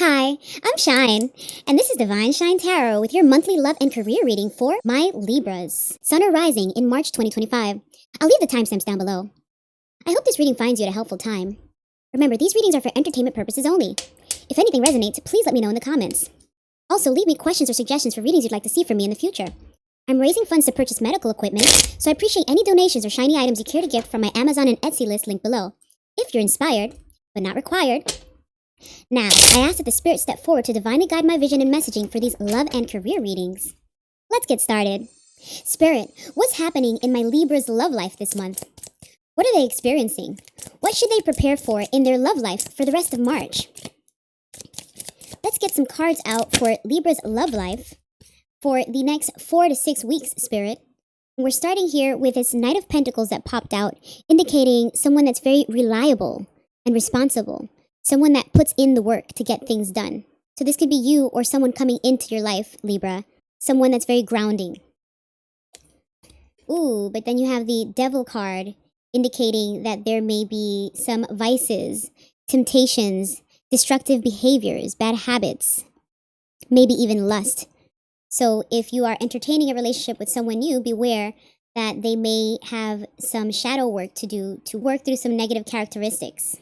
Hi, I'm Shine, and this is Divine Shine Tarot with your monthly love and career reading for my Libras, Sun or Rising in March 2025. I'll leave the timestamps down below. I hope this reading finds you at a helpful time. Remember, these readings are for entertainment purposes only. If anything resonates, please let me know in the comments. Also, leave me questions or suggestions for readings you'd like to see from me in the future. I'm raising funds to purchase medical equipment, so I appreciate any donations or shiny items you care to gift from my Amazon and Etsy list linked below, if you're inspired, but not required. Now, I ask that the Spirit step forward to divinely guide my vision and messaging for these love and career readings. Let's get started. Spirit, what's happening in my Libra's love life this month? What are they experiencing? What should they prepare for in their love life for the rest of March? Let's get some cards out for Libra's love life for the next 4 to 6 weeks, Spirit. We're starting here with this Knight of Pentacles that popped out, indicating someone that's very reliable and responsible. Someone that puts in the work to get things done. So this could be you or someone coming into your life, Libra. Someone that's very grounding. Ooh, but then you have the Devil card indicating that there may be some vices, temptations, destructive behaviors, bad habits, maybe even lust. So if you are entertaining a relationship with someone new, beware that they may have some shadow work to do to work through some negative characteristics.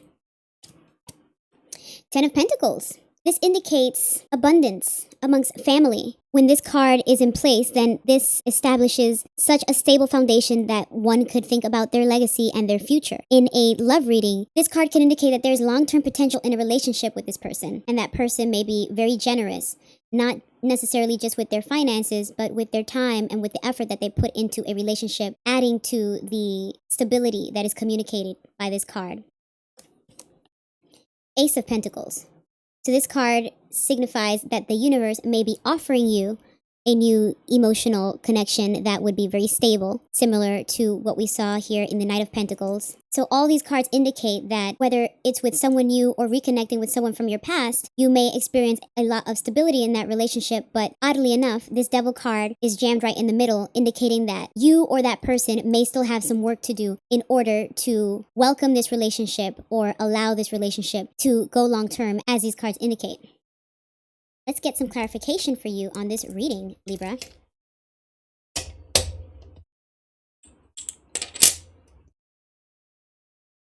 10 of Pentacles. This indicates abundance amongst family. When this card is in place, then this establishes such a stable foundation that one could think about their legacy and their future. In a love reading, this card can indicate that there's long-term potential in a relationship with this person, and that person may be very generous, not necessarily just with their finances, but with their time and with the effort that they put into a relationship, adding to the stability that is communicated by this card. Ace of Pentacles. So this card signifies that the universe may be offering you a new emotional connection that would be very stable, similar to what we saw here in the Knight of Pentacles. So all these cards indicate that whether it's with someone new or reconnecting with someone from your past, you may experience a lot of stability in that relationship, but oddly enough, this Devil card is jammed right in the middle, indicating that you or that person may still have some work to do in order to welcome this relationship or allow this relationship to go long term, as these cards indicate. Let's get some clarification for you on this reading, Libra.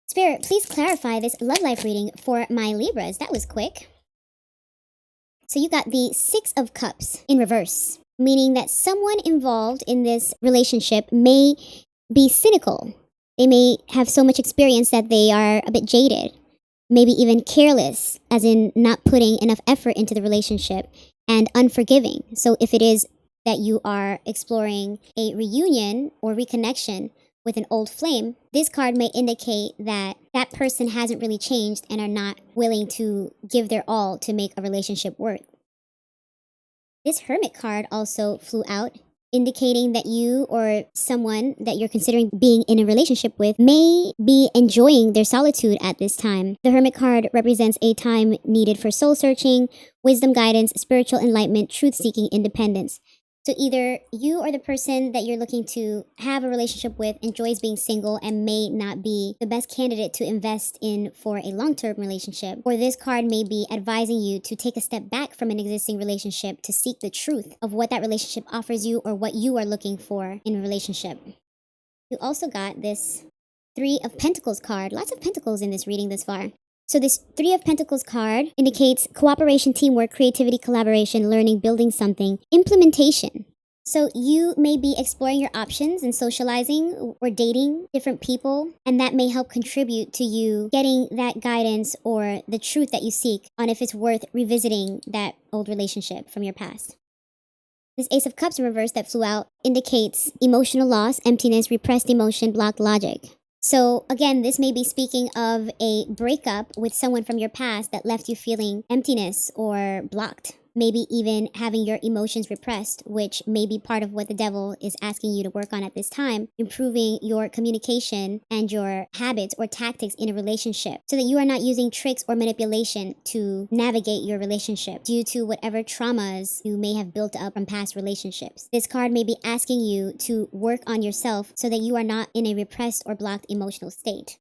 Spirit, please clarify this love life reading for my Libras. That was quick. So you got the 6 of Cups in reverse, meaning that someone involved in this relationship may be cynical. They may have so much experience that they are a bit jaded. Maybe even careless, as in not putting enough effort into the relationship, and unforgiving. So if it is that you are exploring a reunion or reconnection with an old flame, this card may indicate that that person hasn't really changed and are not willing to give their all to make a relationship work. This Hermit card also flew out, indicating that you or someone that you're considering being in a relationship with may be enjoying their solitude at this time. The Hermit card represents a time needed for soul searching, wisdom guidance, spiritual enlightenment, truth-seeking, independence. So either you or the person that you're looking to have a relationship with enjoys being single and may not be the best candidate to invest in for a long-term relationship, or this card may be advising you to take a step back from an existing relationship to seek the truth of what that relationship offers you or what you are looking for in a relationship. You also got this 3 of Pentacles card. Lots of Pentacles in this reading this far. So this 3 of Pentacles card indicates cooperation, teamwork, creativity, collaboration, learning, building something, implementation. So you may be exploring your options and socializing or dating different people, and that may help contribute to you getting that guidance or the truth that you seek on if it's worth revisiting that old relationship from your past. This Ace of Cups in reverse that flew out indicates emotional loss, emptiness, repressed emotion, blocked logic. So again, this may be speaking of a breakup with someone from your past that left you feeling emptiness or blocked. Maybe even having your emotions repressed, which may be part of what the Devil is asking you to work on at this time, improving your communication and your habits or tactics in a relationship so that you are not using tricks or manipulation to navigate your relationship due to whatever traumas you may have built up from past relationships. This card may be asking you to work on yourself so that you are not in a repressed or blocked emotional state.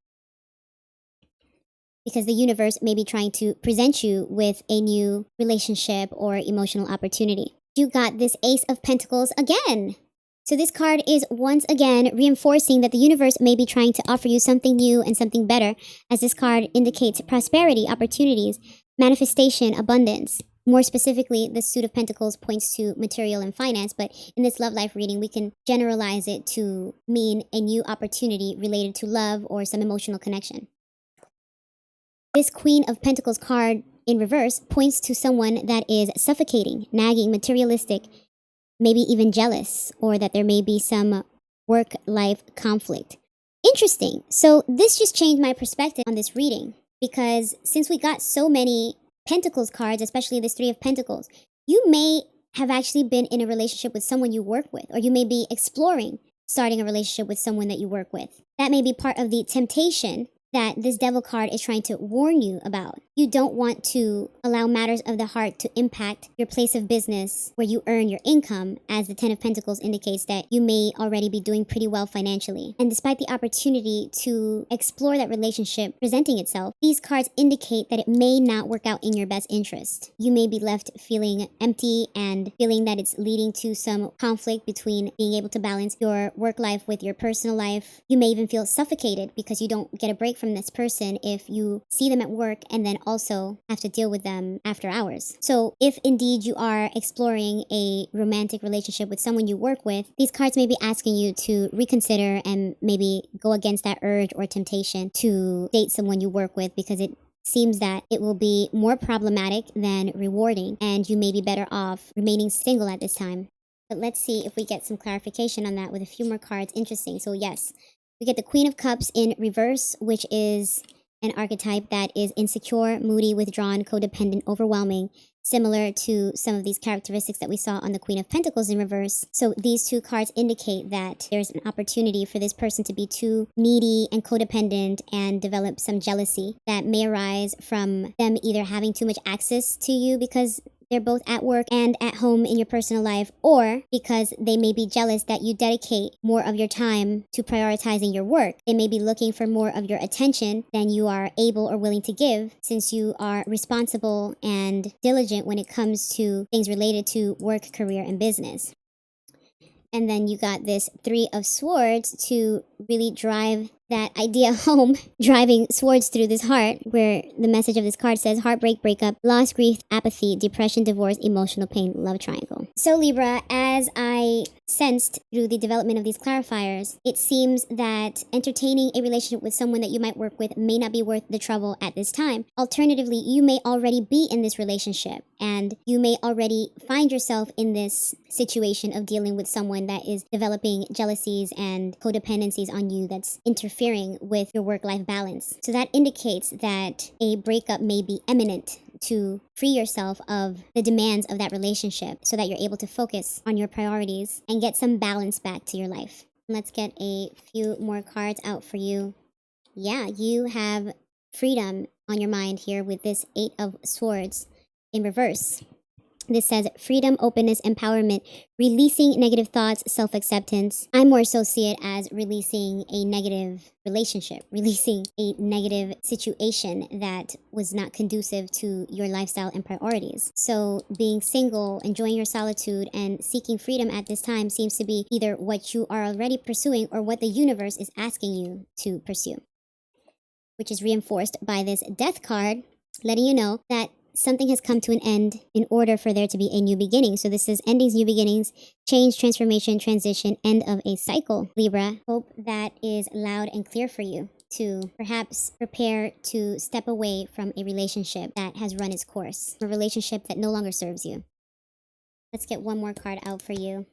because the universe may be trying to present you with a new relationship or emotional opportunity. You got this Ace of Pentacles again. So this card is once again reinforcing that the universe may be trying to offer you something new and something better, as this card indicates prosperity, opportunities, manifestation, abundance. More specifically, the Suit of Pentacles points to material and finance, but in this love life reading, we can generalize it to mean a new opportunity related to love or some emotional connection. This Queen of Pentacles card in reverse points to someone that is suffocating, nagging, materialistic, maybe even jealous, or that there may be some work-life conflict. Interesting. So this just changed my perspective on this reading, because since we got so many Pentacles cards, especially this Three of Pentacles, you may have actually been in a relationship with someone you work with, or you may be exploring starting a relationship with someone that you work with. That may be part of the temptation that this Devil card is trying to warn you about. You don't want to allow matters of the heart to impact your place of business where you earn your income, as the Ten of Pentacles indicates that you may already be doing pretty well financially. And despite the opportunity to explore that relationship presenting itself, these cards indicate that it may not work out in your best interest. You may be left feeling empty and feeling that it's leading to some conflict between being able to balance your work life with your personal life. You may even feel suffocated because you don't get a break from this person if you see them at work and then also have to deal with them after hours. So if indeed you are exploring a romantic relationship with someone you work with, these cards may be asking you to reconsider and maybe go against that urge or temptation to date someone you work with, because it seems that it will be more problematic than rewarding, and you may be better off remaining single at this time. But let's see if we get some clarification on that with a few more cards. Interesting. So yes, we get the Queen of Cups in reverse, which is an archetype that is insecure, moody, withdrawn, codependent, overwhelming, similar to some of these characteristics that we saw on the Queen of Pentacles in reverse. So these two cards indicate that there's an opportunity for this person to be too needy and codependent and develop some jealousy that may arise from them either having too much access to you because they're both at work and at home in your personal life, or because they may be jealous that you dedicate more of your time to prioritizing your work. They may be looking for more of your attention than you are able or willing to give, since you are responsible and diligent when it comes to things related to work, career, and business. And then you got this Three of Swords to really drive that idea home, driving swords through this heart, where the message of this card says heartbreak, breakup, loss, grief, apathy, depression, divorce, emotional pain, love triangle. So Libra, as I sensed through the development of these clarifiers, it seems that entertaining a relationship with someone that you might work with may not be worth the trouble at this time. Alternatively, you may already be in this relationship, and you may already find yourself in this situation of dealing with someone that is developing jealousies and codependencies on you that's interfering with your work-life balance. So that indicates that a breakup may be imminent to free yourself of the demands of that relationship so that you're able to focus on your priorities and get some balance back to your life. Let's get a few more cards out for you. Yeah, you have freedom on your mind here with this Eight of Swords in reverse. This says freedom, openness, empowerment, releasing negative thoughts, self-acceptance. I more so see it as releasing a negative relationship, releasing a negative situation that was not conducive to your lifestyle and priorities. So being single, enjoying your solitude, and seeking freedom at this time seems to be either what you are already pursuing or what the universe is asking you to pursue, which is reinforced by this Death card, letting you know that something has come to an end in order for there to be a new beginning. So this is endings, new beginnings, change, transformation, transition, end of a cycle. Libra, hope that is loud and clear for you to perhaps prepare to step away from a relationship that has run its course, a relationship that no longer serves you. Let's get one more card out for you.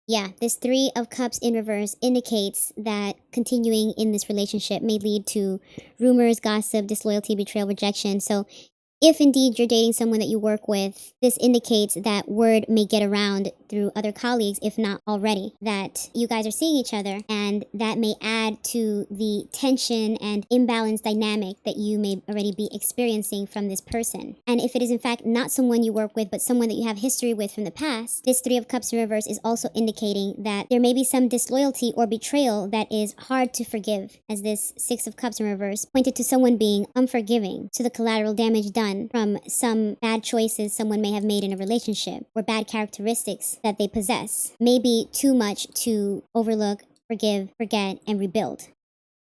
Yeah, this Three of Cups in reverse indicates that continuing in this relationship may lead to rumors, gossip, disloyalty, betrayal, rejection. So If indeed you're dating someone that you work with, this indicates that word may get around through other colleagues, if not already, that you guys are seeing each other, and that may add to the tension and imbalance dynamic that you may already be experiencing from this person. And if it is in fact not someone you work with, but someone that you have history with from the past, this Three of Cups in reverse is also indicating that there may be some disloyalty or betrayal that is hard to forgive, as this Six of Cups in reverse pointed to someone being unforgiving to the collateral damage done from some bad choices someone may have made in a relationship, or bad characteristics that they possess. Maybe too much to overlook, forgive, forget, and rebuild.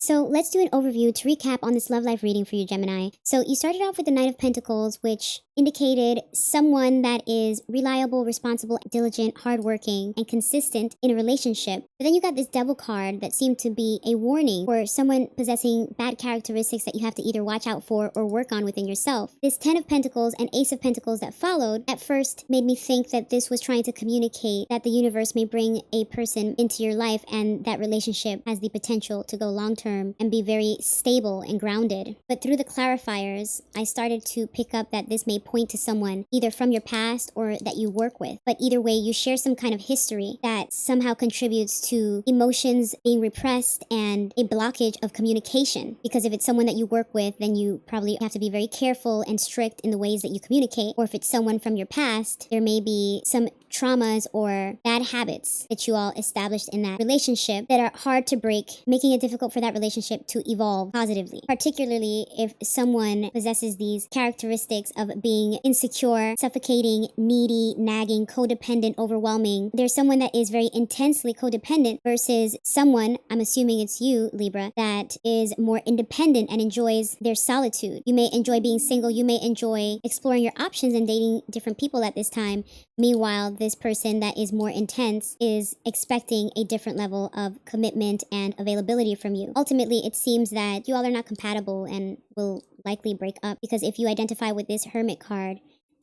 So let's do an overview to recap on this love life reading for you, Gemini. So you started off with the Knight of Pentacles, which indicated someone that is reliable, responsible, diligent, hardworking, and consistent in a relationship. But then you got this Devil card that seemed to be a warning for someone possessing bad characteristics that you have to either watch out for or work on within yourself. This Ten of Pentacles and Ace of Pentacles that followed at first made me think that this was trying to communicate that the universe may bring a person into your life and that relationship has the potential to go long-term and be very stable and grounded. But through the clarifiers, I started to pick up that this may point to someone either from your past or that you work with. But either way, you share some kind of history that somehow contributes to emotions being repressed and a blockage of communication. Because if it's someone that you work with, then you probably have to be very careful and strict in the ways that you communicate. Or if it's someone from your past, there may be some traumas or bad habits that you all established in that relationship that are hard to break, making it difficult for that relationship to evolve positively. Particularly if someone possesses these characteristics of being insecure, suffocating, needy, nagging, codependent, overwhelming. There's someone that is very intensely codependent versus someone, I'm assuming it's you, Libra, that is more independent and enjoys their solitude. You may enjoy being single, you may enjoy exploring your options and dating different people at this time. Meanwhile, this person that is more intense is expecting a different level of commitment and availability from you. Ultimately, it seems that you all are not compatible and will likely break up, because if you identify with this Hermit card,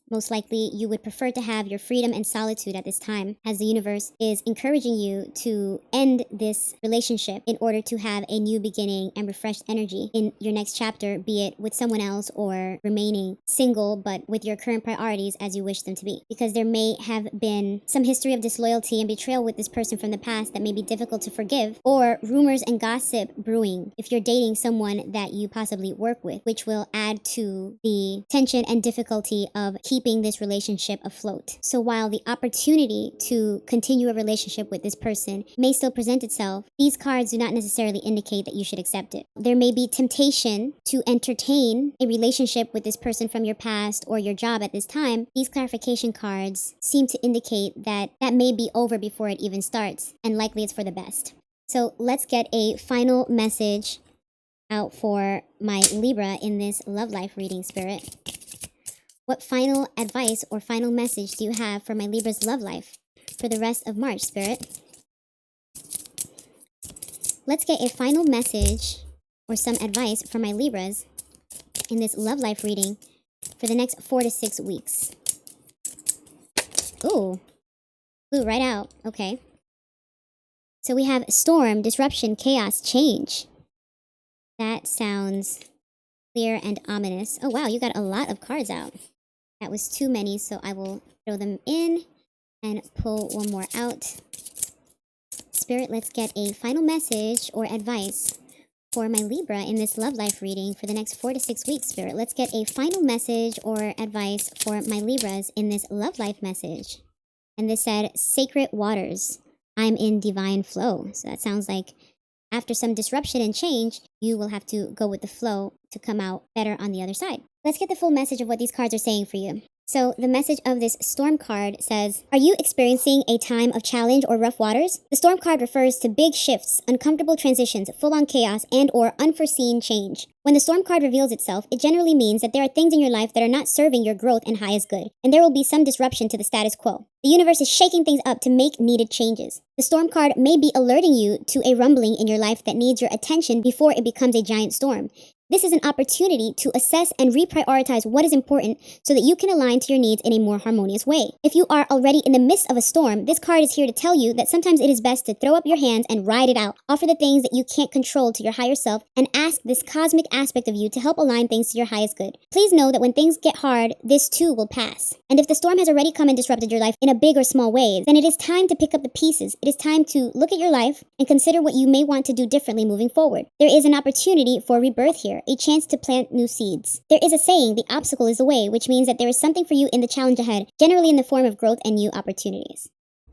most likely you would prefer to have your freedom and solitude at this time, as the universe is encouraging you to end this relationship in order to have a new beginning and refreshed energy in your next chapter, be it with someone else or remaining single but with your current priorities as you wish them to be. Because there may have been some history of disloyalty and betrayal with this person from the past that may be difficult to forgive, or rumors and gossip brewing if you're dating someone that you possibly work with, which will add to the tension and difficulty of keeping this relationship afloat. So while the opportunity to continue a relationship with this person may still present itself, these cards do not necessarily indicate that you should accept it. There may be temptation to entertain a relationship with this person from your past or your job at this time. These clarification cards seem to indicate that that may be over before it even starts, and likely it's for the best. So let's get a final message out for my Libra in this love life reading, Spirit. What final advice or final message do you have for my Libra's love life for the rest of March, Spirit? Let's get a final message or some advice for my Libras in this love life reading for the next 4 to 6 weeks. Ooh, flew right out. Okay. So we have storm, disruption, chaos, change. That sounds clear and ominous. Oh, wow, you got a lot of cards out. That was too many, so I will throw them in and pull one more out. Spirit, let's get a final message or advice for my Libra in this love life reading for the next 4 to 6 weeks, Spirit. Let's get a final message or advice for my Libras in this love life message. And this said, sacred waters. I'm in divine flow. So that sounds like after some disruption and change, you will have to go with the flow to come out better on the other side. Let's get the full message of what these cards are saying for you. So the message of this storm card says, are you experiencing a time of challenge or rough waters? The storm card refers to big shifts, uncomfortable transitions, full-on chaos, and or unforeseen change. When the storm card reveals itself, it generally means that there are things in your life that are not serving your growth and highest good, and there will be some disruption to the status quo. The universe is shaking things up to make needed changes. The storm card may be alerting you to a rumbling in your life that needs your attention before it becomes a giant storm. This is an opportunity to assess and reprioritize what is important so that you can align to your needs in a more harmonious way. If you are already in the midst of a storm, this card is here to tell you that sometimes it is best to throw up your hands and ride it out. Offer the things that you can't control to your higher self and ask this cosmic aspect of you to help align things to your highest good. Please know that when things get hard, this too will pass. And if the storm has already come and disrupted your life in a big or small way, then it is time to pick up the pieces. It is time to look at your life and consider what you may want to do differently moving forward. There is an opportunity for rebirth here, a chance to plant new seeds. There is a saying, the obstacle is the way, which means that there is something for you in the challenge ahead, generally in the form of growth and new opportunities.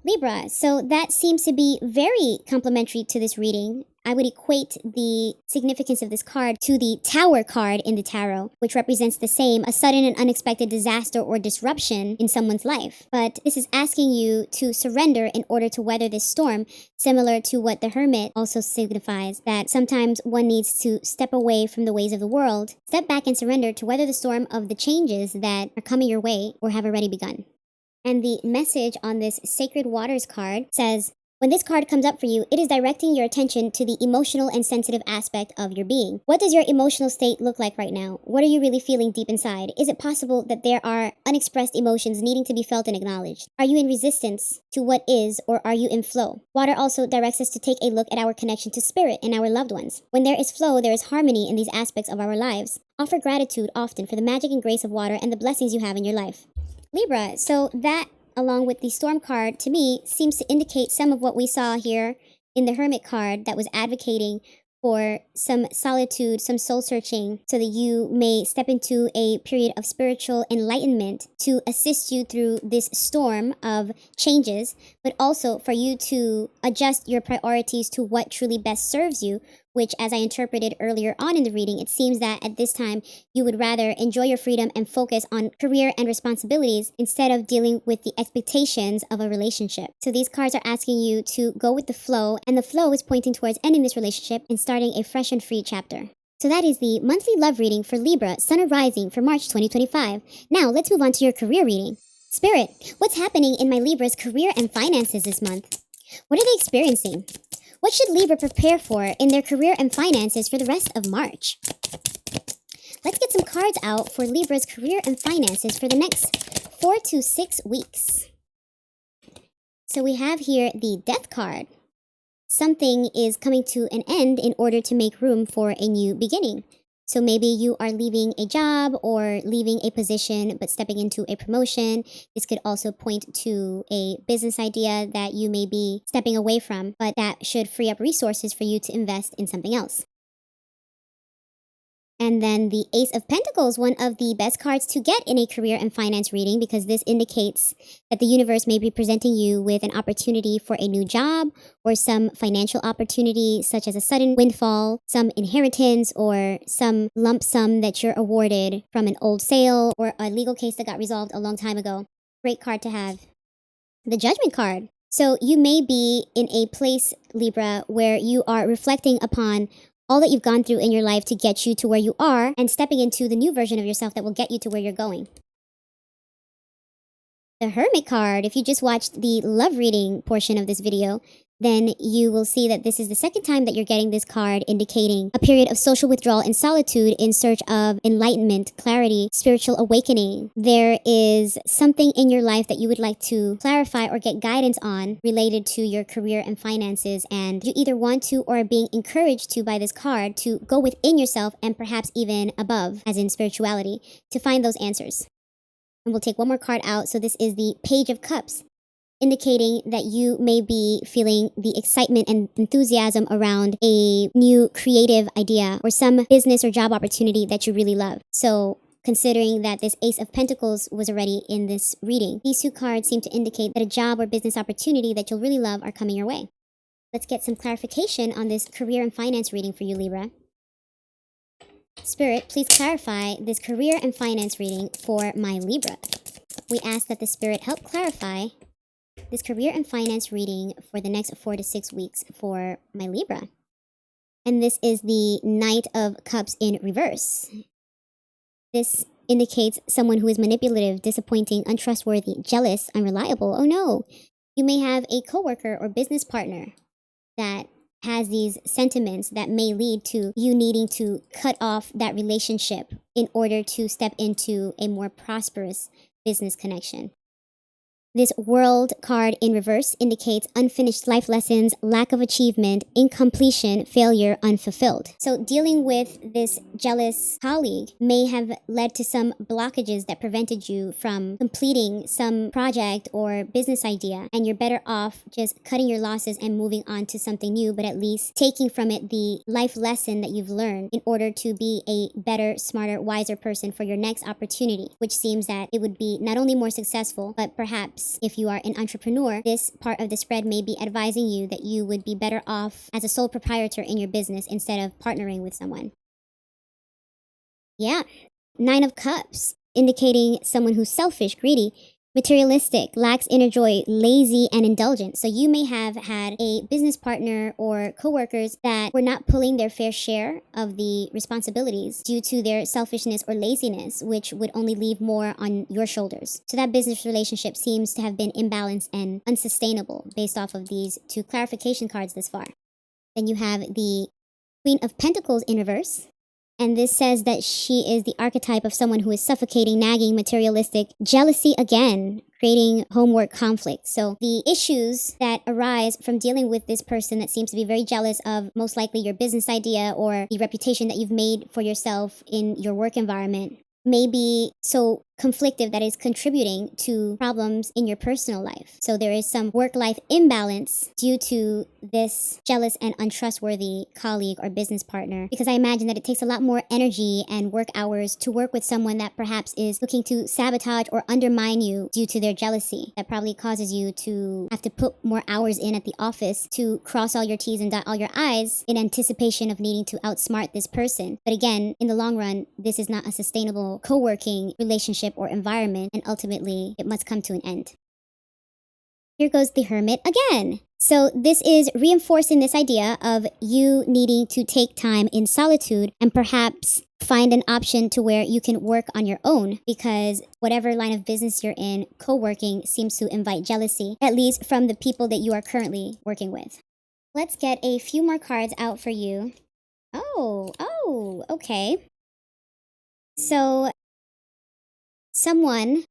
Libra, so that seems to be very complementary to this reading. I would equate the significance of this card to the Tower card in the tarot, which represents the same, a sudden and unexpected disaster or disruption in someone's life. But this is asking you to surrender in order to weather this storm, similar to what the Hermit also signifies, that sometimes one needs to step away from the ways of the world, step back and surrender to weather the storm of the changes that are coming your way or have already begun. And the message on this Sacred Waters card says, when this card comes up for you, it is directing your attention to the emotional and sensitive aspect of your being. What does your emotional state look like right now? What are you really feeling deep inside? Is it possible that there are unexpressed emotions needing to be felt and acknowledged? Are you in resistance to what is, or are you in flow? Water also directs us to take a look at our connection to spirit and our loved ones. When there is flow, there is harmony in these aspects of our lives. Offer gratitude often for the magic and grace of water and the blessings you have in your life. Libra, so that along with the Storm card, to me, seems to indicate some of what we saw here in the Hermit card that was advocating for some solitude, some soul searching, so that you may step into a period of spiritual enlightenment to assist you through this storm of changes, but also for you to adjust your priorities to what truly best serves you, which, as I interpreted earlier on in the reading, it seems that at this time you would rather enjoy your freedom and focus on career and responsibilities instead of dealing with the expectations of a relationship. So these cards are asking you to go with the flow, and the flow is pointing towards ending this relationship and starting a fresh and free chapter. So that is the monthly love reading for Libra, Sun or Rising for March 2025. Now let's move on to your career reading. Spirit, what's happening in my Libra's career and finances this month? What are they experiencing? What should Libra prepare for in their career and finances for the rest of March? Let's get some cards out for Libra's career and finances for the next 4 to 6 weeks. So we have here the Death card. Something is coming to an end in order to make room for a new beginning. So maybe you are leaving a job or leaving a position but stepping into a promotion. This could also point to a business idea that you may be stepping away from, but that should free up resources for you to invest in something else. And then the Ace of Pentacles, one of the best cards to get in a career and finance reading, because this indicates that the universe may be presenting you with an opportunity for a new job or some financial opportunity, such as a sudden windfall, some inheritance, or some lump sum that you're awarded from an old sale or a legal case that got resolved a long time ago. Great card to have. The Judgment card. So you may be in a place, Libra, where you are reflecting upon all that you've gone through in your life to get you to where you are and stepping into the new version of yourself that will get you to where you're going. The Hermit card, if you just watched the love reading portion of this video, then you will see that this is the second time that you're getting this card, indicating a period of social withdrawal and solitude in search of enlightenment, clarity, spiritual awakening. There is something in your life that you would like to clarify or get guidance on related to your career and finances, and you either want to or are being encouraged to by this card to go within yourself and perhaps even above, as in spirituality, to find those answers. And we'll take one more card out. So this is the Page of Cups, indicating that you may be feeling the excitement and enthusiasm around a new creative idea or some business or job opportunity that you really love. So considering that this Ace of Pentacles was already in this reading, these two cards seem to indicate that a job or business opportunity that you'll really love are coming your way. Let's get some clarification on this career and finance reading for you, Libra. Spirit, please clarify this career and finance reading for my Libra. We ask that the Spirit help clarify this career and finance reading for the next 4 to 6 weeks for my Libra. And this is the Knight of Cups in reverse. This indicates someone who is manipulative, disappointing, untrustworthy, jealous, unreliable. Oh no! You may have a coworker or business partner that has these sentiments that may lead to you needing to cut off that relationship in order to step into a more prosperous business connection. This World card in reverse indicates unfinished life lessons, lack of achievement, incompletion, failure, unfulfilled. So dealing with this jealous colleague may have led to some blockages that prevented you from completing some project or business idea, and you're better off just cutting your losses and moving on to something new, but at least taking from it the life lesson that you've learned in order to be a better, smarter, wiser person for your next opportunity, which seems that it would be not only more successful, but perhaps if you are an entrepreneur, this part of the spread may be advising you that you would be better off as a sole proprietor in your business instead of partnering with someone. Yeah, 9 of Cups, indicating someone who's selfish, greedy, materialistic, lacks inner joy, lazy, and indulgent. So you may have had a business partner or coworkers that were not pulling their fair share of the responsibilities due to their selfishness or laziness, which would only leave more on your shoulders. So that business relationship seems to have been imbalanced and unsustainable based off of these 2 clarification cards thus far. Then you have the Queen of Pentacles in reverse. And this says that she is the archetype of someone who is suffocating, nagging, materialistic, jealousy again, creating homework conflict. So the issues that arise from dealing with this person that seems to be very jealous of most likely your business idea or the reputation that you've made for yourself in your work environment may be so conflictive that is contributing to problems in your personal life. So there is some work-life imbalance due to this jealous and untrustworthy colleague or business partner, because I imagine that it takes a lot more energy and work hours to work with someone that perhaps is looking to sabotage or undermine you due to their jealousy. That probably causes you to have to put more hours in at the office to cross all your T's and dot all your I's in anticipation of needing to outsmart this person. But again, in the long run, this is not a sustainable co-working relationship or environment, and ultimately it must come to an end. Here goes the Hermit again. So this is reinforcing this idea of you needing to take time in solitude and perhaps find an option to where you can work on your own, because whatever line of business you're in, co-working seems to invite jealousy, at least from the people that you are currently working with. Let's get a few more cards out for you. Oh, okay. So someone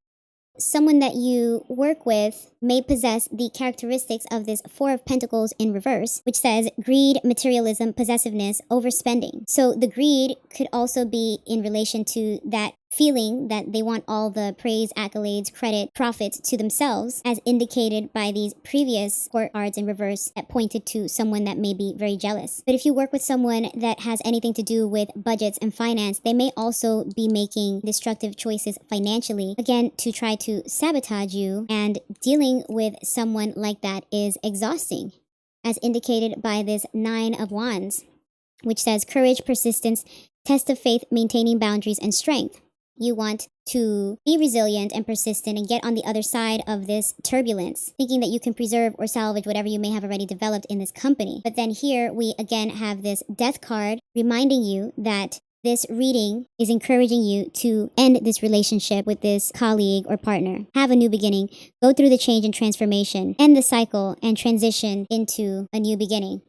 that you work with may possess the characteristics of this 4 of Pentacles in reverse, which says greed, materialism, possessiveness, overspending. So the greed could also be in relation to that feeling that they want all the praise, accolades, credit, profits to themselves, as indicated by these previous court cards in reverse that pointed to someone that may be very jealous. But if you work with someone that has anything to do with budgets and finance, they may also be making destructive choices financially, again, to try to sabotage you, and dealing with someone like that is exhausting, as indicated by this 9 of Wands, which says courage, persistence, test of faith, maintaining boundaries, and strength. You want to be resilient and persistent and get on the other side of this turbulence, thinking that you can preserve or salvage whatever you may have already developed in this company. But then here we again have this Death card reminding you that this reading is encouraging you to end this relationship with this colleague or partner, have a new beginning, go through the change and transformation, end the cycle, and transition into a new beginning.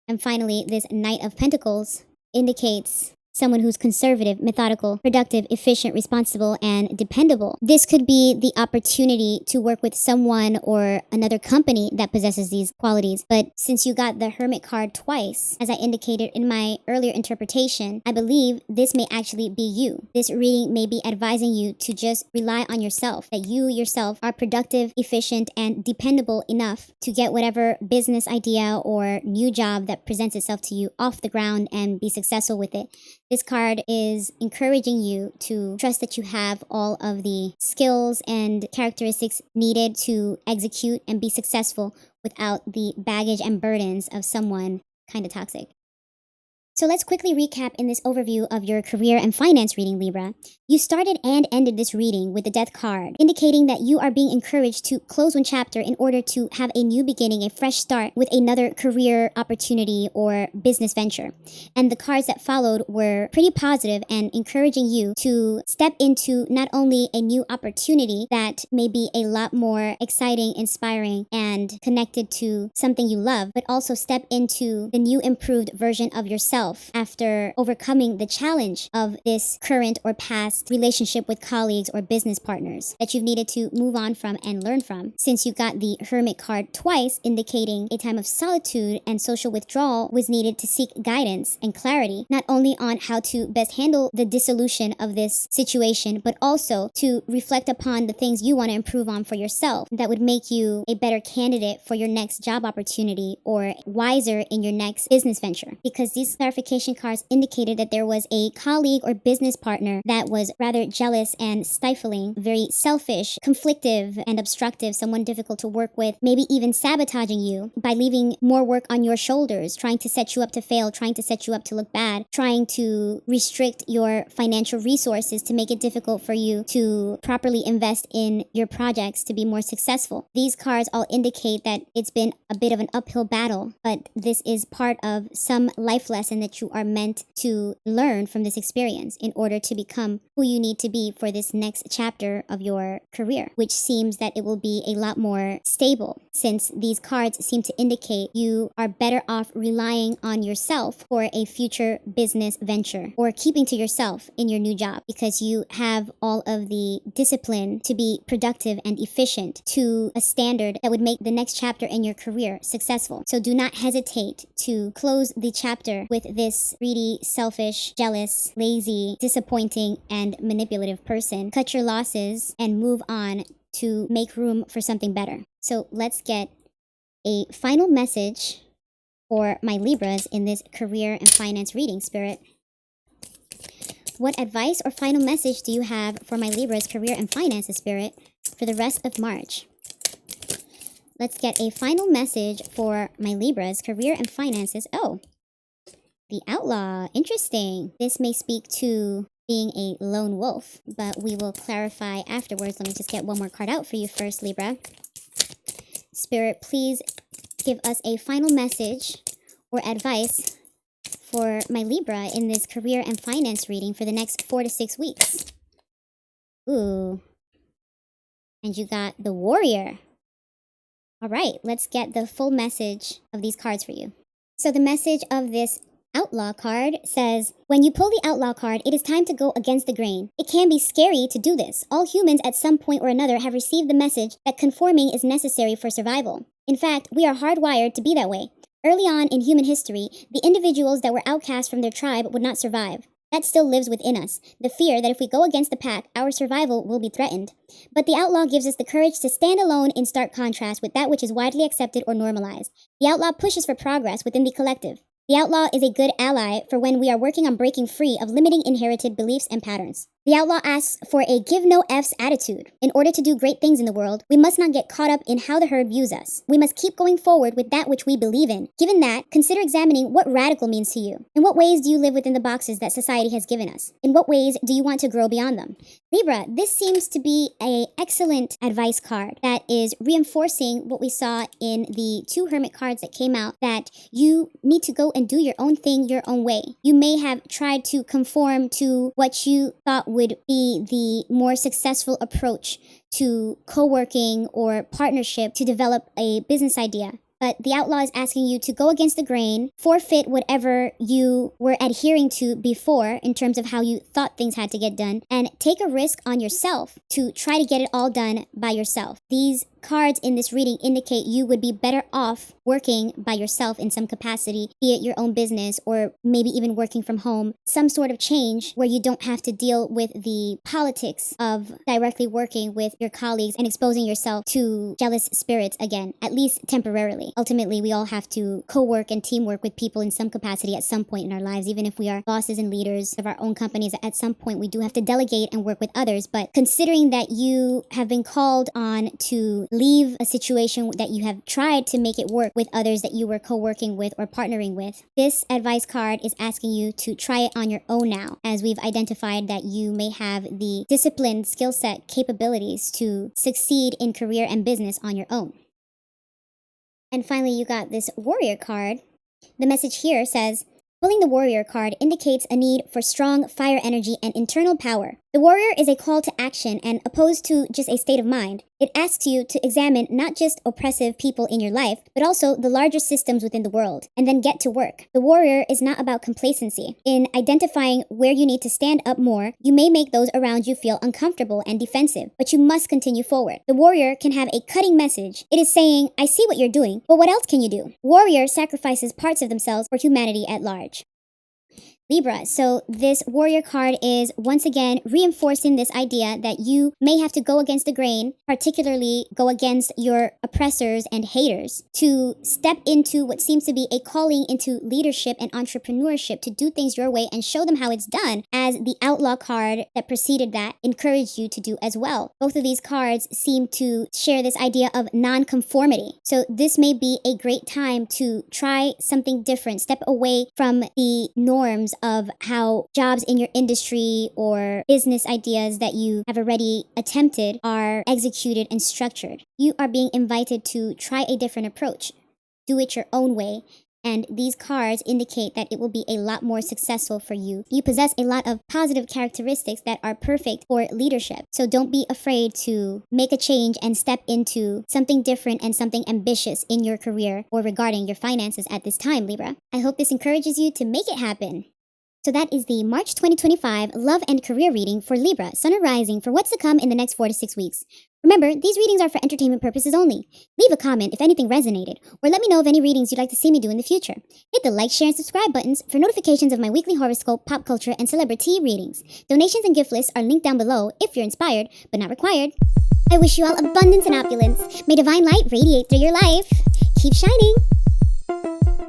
And finally, this Knight of Pentacles indicates someone who's conservative, methodical, productive, efficient, responsible, and dependable. This could be the opportunity to work with someone or another company that possesses these qualities. But since you got the Hermit card twice, as I indicated in my earlier interpretation, I believe this may actually be you. This reading may be advising you to just rely on yourself, that you yourself are productive, efficient, and dependable enough to get whatever business idea or new job that presents itself to you off the ground and be successful with it. This card is encouraging you to trust that you have all of the skills and characteristics needed to execute and be successful without the baggage and burdens of someone kind of toxic. So let's quickly recap in this overview of your career and finance reading, Libra. You started and ended this reading with the Death card, indicating that you are being encouraged to close one chapter in order to have a new beginning, a fresh start with another career opportunity or business venture. And the cards that followed were pretty positive and encouraging you to step into not only a new opportunity that may be a lot more exciting, inspiring, and connected to something you love, but also step into the new improved version of yourself after overcoming the challenge of this current or past relationship with colleagues or business partners that you've needed to move on from and learn from. Since you got the Hermit card twice, indicating a time of solitude and social withdrawal was needed to seek guidance and clarity, not only on how to best handle the dissolution of this situation, but also to reflect upon the things you want to improve on for yourself that would make you a better candidate for your next job opportunity or wiser in your next business venture. Because these clarification cards indicated that there was a colleague or business partner that was rather jealous and stifling, very selfish, conflictive, and obstructive, someone difficult to work with, maybe even sabotaging you by leaving more work on your shoulders, trying to set you up to fail, trying to set you up to look bad, trying to restrict your financial resources to make it difficult for you to properly invest in your projects to be more successful. These cards all indicate that it's been a bit of an uphill battle, but this is part of some life lesson that you are meant to learn from this experience in order to become who you need to be for this next chapter of your career, which seems that it will be a lot more stable, since these cards seem to indicate you are better off relying on yourself for a future business venture or keeping to yourself in your new job, because you have all of the discipline to be productive and efficient to a standard that would make the next chapter in your career successful. So do not hesitate to close the chapter with this greedy, selfish, jealous, lazy, disappointing, and manipulative person. Cut your losses and move on to make room for something better. So let's get a final message for my Libras in this career and finance reading, Spirit. What advice or final message do you have for my Libras career and finances, Spirit, for the rest of March? Let's get a final message for my Libras career and finances. Oh, the Outlaw. Interesting. This may speak to being a lone wolf, but we will clarify afterwards. Let me just get one more card out for you first, Libra. Spirit, please give us a final message or advice for my Libra in this career and finance reading for the next 4 to 6 weeks. Ooh. And you got the Warrior. All right, let's get the full message of these cards for you. So the message of this Outlaw card says, when you pull the Outlaw card, it is time to go against the grain. It can be scary to do this. All humans at some point or another have received the message that conforming is necessary for survival. In fact, we are hardwired to be that way. Early on in human history, the individuals that were outcast from their tribe would not survive. That still lives within us, the fear that if we go against the pack, our survival will be threatened. But the Outlaw gives us the courage to stand alone in stark contrast with that which is widely accepted or normalized. The Outlaw pushes for progress within the collective. The Outlaw is a good ally for when we are working on breaking free of limiting inherited beliefs and patterns. The Outlaw asks for a give no F's attitude. In order to do great things in the world, we must not get caught up in how the herd views us. We must keep going forward with that which we believe in. Given that, consider examining what radical means to you. In what ways do you live within the boxes that society has given us? In what ways do you want to grow beyond them? Libra, this seems to be an excellent advice card that is reinforcing what we saw in the 2 Hermit cards that came out, that you need to go and do your own thing your own way. You may have tried to conform to what you thought would be the more successful approach to co-working or partnership to develop a business idea. But the Outlaw is asking you to go against the grain, forfeit whatever you were adhering to before in terms of how you thought things had to get done, and take a risk on yourself to try to get it all done by yourself. These cards in this reading indicate you would be better off working by yourself in some capacity, be it your own business or maybe even working from home, some sort of change where you don't have to deal with the politics of directly working with your colleagues and exposing yourself to jealous spirits again, at least temporarily. Ultimately, we all have to co-work and teamwork with people in some capacity at some point in our lives, even if we are bosses and leaders of our own companies. At some point, we do have to delegate and work with others. But considering that you have been called on to leave a situation that you have tried to make it work with others that you were co-working with or partnering with. This advice card is asking you to try it on your own now, as we've identified that you may have the disciplined skill set capabilities to succeed in career and business on your own. And finally, you got this warrior card. The message here says, pulling the warrior card indicates a need for strong fire energy and internal power. The warrior is a call to action and opposed to just a state of mind. It asks you to examine not just oppressive people in your life, but also the larger systems within the world, and then get to work. The warrior is not about complacency. In identifying where you need to stand up more, you may make those around you feel uncomfortable and defensive, but you must continue forward. The warrior can have a cutting message. It is saying, I see what you're doing, but what else can you do? Warrior sacrifices parts of themselves for humanity at large. Libra, so this warrior card is once again reinforcing this idea that you may have to go against the grain, particularly go against your oppressors and haters, to step into what seems to be a calling into leadership and entrepreneurship, to do things your way and show them how it's done, as the outlaw card that preceded that encouraged you to do as well. Both of these cards seem to share this idea of non-conformity. So this may be a great time to try something different, step away from the norms of how jobs in your industry or business ideas that you have already attempted are executed and structured. You are being invited to try a different approach. Do it your own way. And these cards indicate that it will be a lot more successful for you. You possess a lot of positive characteristics that are perfect for leadership. So don't be afraid to make a change and step into something different and something ambitious in your career or regarding your finances at this time, Libra. I hope this encourages you to make it happen. So that is the March 2025 love and career reading for Libra, Sun or Rising, for what's to come in the next 4 to 6 weeks. Remember, these readings are for entertainment purposes only. Leave a comment if anything resonated, or let me know of any readings you'd like to see me do in the future. Hit the like, share, and subscribe buttons for notifications of my weekly horoscope, pop culture, and celebrity readings. Donations and gift lists are linked down below if you're inspired, but not required. I wish you all abundance and opulence. May divine light radiate through your life. Keep shining.